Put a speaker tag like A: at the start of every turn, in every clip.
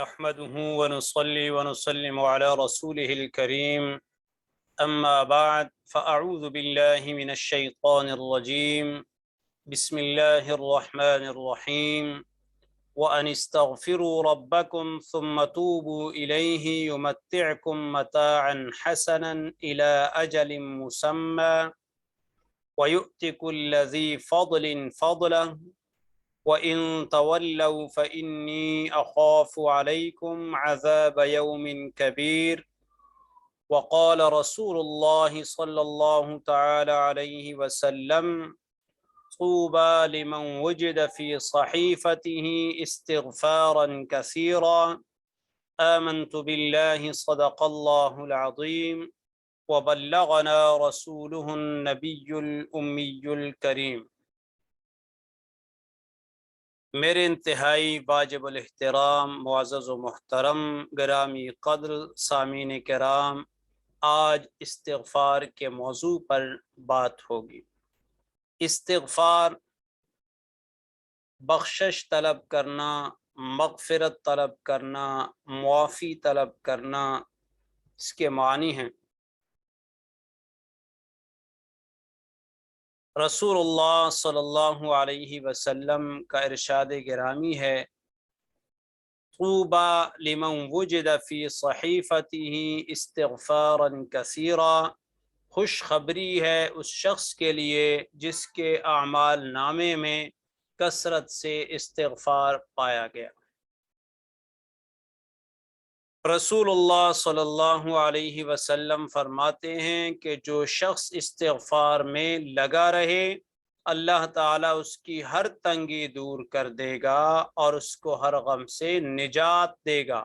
A: نحمده ونصلي ونسلم على رسوله الكريم أما بعد فأعوذ بالله من الشيطان الرجيم بسم الله الرحمن الرحيم وأن استغفروا ربكم ثم توبوا إليه يمتعكم متاعا حسنا إلى أجل مسمى ويؤتِ كل ذي فضل فضله وَإِن تَوَلَّوْا فَإِنِّي أَخَافُ عَلَيْكُمْ عَذَابَ يَوْمٍ كَبِيرٍ وقال رسول الله صلى الله تعالى عليه وسلم طوبى لمن وجد في صحيفته استغفارا كثيرا آمنت بالله صدق الله العظيم وبلغنا رسوله النبي الأمي الكريم۔ میرے انتہائی واجب الاحترام معزز و محترم گرامی قدر سامعین کرام، آج استغفار کے موضوع پر بات ہوگی۔ استغفار بخشش طلب کرنا، مغفرت طلب کرنا، معافی طلب کرنا، اس کے معنی ہیں۔ رسول اللہ صلی اللہ علیہ وسلم کا ارشاد گرامی ہے، طوبى لمن وجد في صحیفته استغفارا کثیرا، خوشخبری ہے اس شخص کے لیے جس کے اعمال نامے میں کثرت سے استغفار پایا گیا۔ رسول اللہ صلی اللہ علیہ وسلم فرماتے ہیں کہ جو شخص استغفار میں لگا رہے، اللہ تعالیٰ اس کی ہر تنگی دور کر دے گا اور اس کو ہر غم سے نجات دے گا،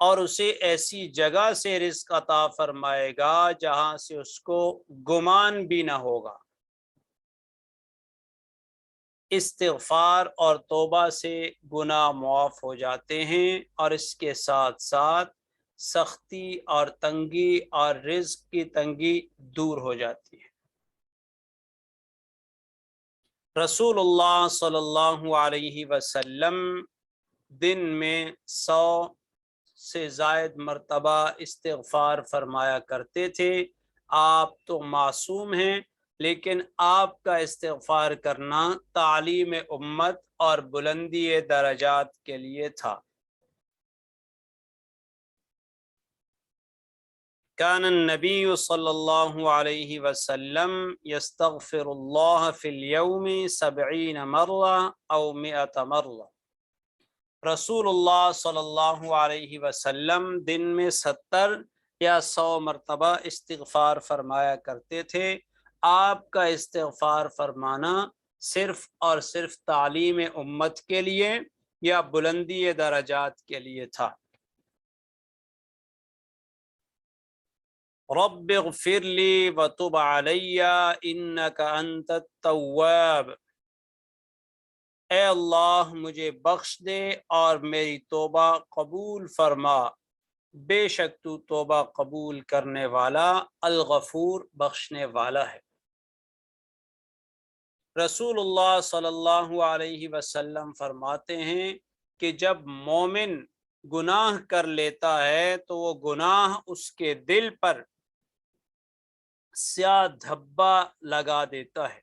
A: اور اسے ایسی جگہ سے رزق عطا فرمائے گا جہاں سے اس کو گمان بھی نہ ہوگا۔ استغفار اور توبہ سے گناہ معاف ہو جاتے ہیں، اور اس کے ساتھ ساتھ سختی اور تنگی اور رزق کی تنگی دور ہو جاتی ہے۔ رسول اللہ صلی اللہ علیہ وسلم دن میں 100 سے زائد مرتبہ استغفار فرمایا کرتے تھے۔ آپ تو معصوم ہیں، لیکن آپ کا استغفار کرنا تعلیم امت اور بلندی درجات کے لیے تھا۔ کان النبی صلی اللہ علیہ وسلم یستغفر اللہ فی اليوم 70 مرہ او 100 مرہ۔ رسول اللہ صلی اللہ علیہ وسلم دن میں 70 یا 100 مرتبہ استغفار فرمایا کرتے تھے۔ آپ کا استغفار فرمانا صرف اور صرف تعلیم امت کے لیے یا بلندی درجات کے لیے تھا۔ رب اغفر لی وتب علی انک انت التواب، اے اللہ مجھے بخش دے اور میری توبہ قبول فرما، بے شک تو توبہ قبول کرنے والا الغفور بخشنے والا ہے۔ رسول اللہ صلی اللہ علیہ وسلم فرماتے ہیں کہ جب مومن گناہ کر لیتا ہے تو وہ گناہ اس کے دل پر سیاہ دھبا لگا دیتا ہے،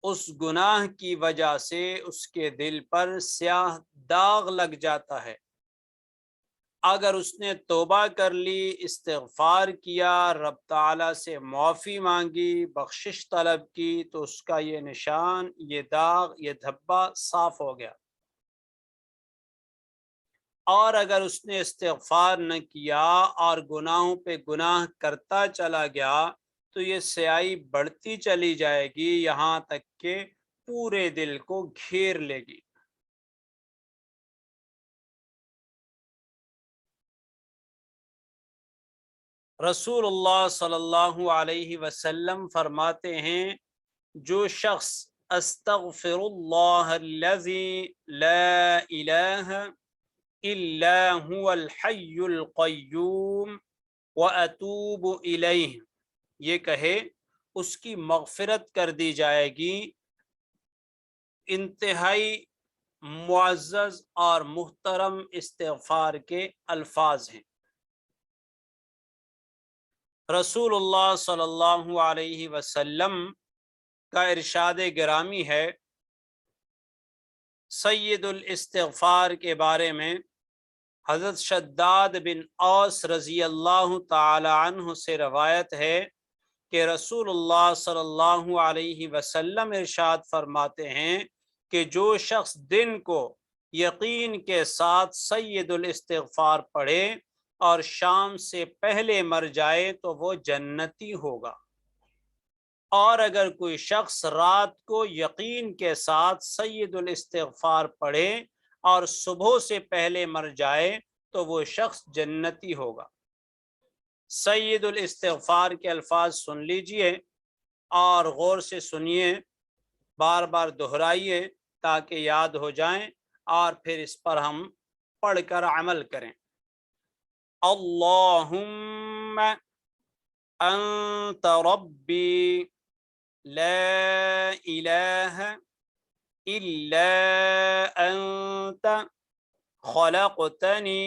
A: اس گناہ کی وجہ سے اس کے دل پر سیاہ داغ لگ جاتا ہے۔ اگر اس نے توبہ کر لی، استغفار کیا، رب تعالیٰ سے معافی مانگی، بخشش طلب کی، تو اس کا یہ نشان، یہ داغ، یہ دھبا صاف ہو گیا۔ اور اگر اس نے استغفار نہ کیا اور گناہوں پہ گناہ کرتا چلا گیا تو یہ سیاہی بڑھتی چلی جائے گی، یہاں تک کہ پورے دل کو گھیر لے گی۔ رسول اللہ صلی اللہ علیہ وسلم فرماتے ہیں، جو شخص استغفر اللہ الذی لا الہ الا هو الحی القیوم واتوب الیہ، یہ کہے اس کی مغفرت کر دی جائے گی۔ انتہائی معزز اور محترم استغفار کے الفاظ ہیں۔ رسول اللہ صلی اللہ علیہ وسلم کا ارشاد گرامی ہے، سید الاستغفار کے بارے میں حضرت شداد بن اوس رضی اللہ تعالی عنہ سے روایت ہے کہ رسول اللہ صلی اللہ علیہ وسلم ارشاد فرماتے ہیں کہ جو شخص دن کو یقین کے ساتھ سید الاستغفار پڑھے اور شام سے پہلے مر جائے تو وہ جنتی ہوگا، اور اگر کوئی شخص رات کو یقین کے ساتھ سید الاستغفار پڑھے اور صبح سے پہلے مر جائے تو وہ شخص جنتی ہوگا۔ سید الاستغفار کے الفاظ سن لیجئے اور غور سے سنیے، بار بار دہرائیے تاکہ یاد ہو جائیں، اور پھر اس پر ہم پڑھ کر عمل کریں۔ اللہم انت ربی لا الہ الا انت خلقتنی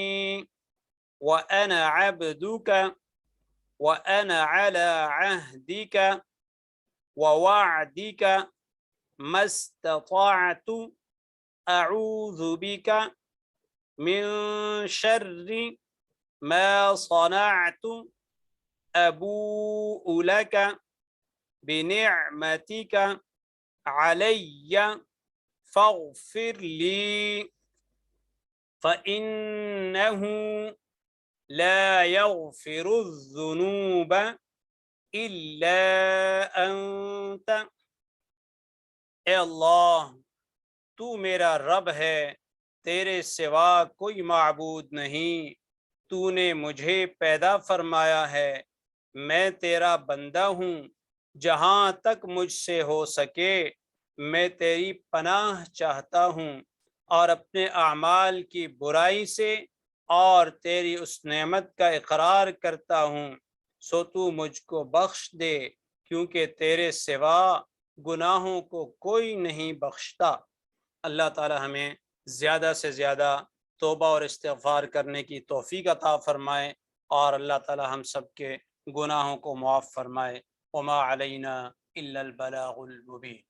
A: وانا عبدک وانا على عهدك ووعدك ما استطعت اعوذ بك من شر ما صنعت ابوء لك بنعمتك علي فاغفر لي فإنه لا يغفر الذنوب إلا أنت۔ اے اللہ، تو میرا رب ہے، تیرے سوا کوئی معبود نہیں، تو نے مجھے پیدا فرمایا ہے، میں تیرا بندہ ہوں، جہاں تک مجھ سے ہو سکے میں تیری پناہ چاہتا ہوں، اور اپنے اعمال کی برائی سے اور تیری اس نعمت کا اقرار کرتا ہوں، سو تو مجھ کو بخش دے، کیونکہ تیرے سوا گناہوں کو کوئی نہیں بخشتا۔ اللہ تعالی ہمیں زیادہ سے زیادہ توبہ اور استغفار کرنے کی توفیق عطا فرمائے، اور اللہ تعالی ہم سب کے گناہوں کو معاف فرمائے۔ وما علینا الا البلاغ المبین۔